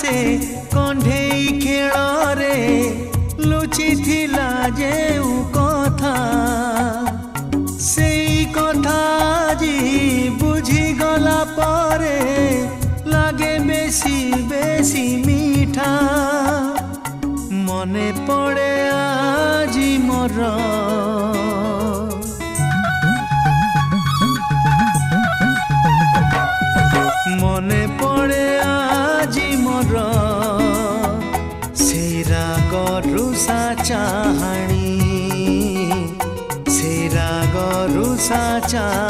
से कंढेई खेल रे लुचि थिला जेउ कथा सेई कथा जी बुझी गला परे लागे बेसी बेसी मीठा मने पड़े आजी मोर मने पड़े आजी मोर से राग रुषा चाहाणी से राग रुषा चाहाणी।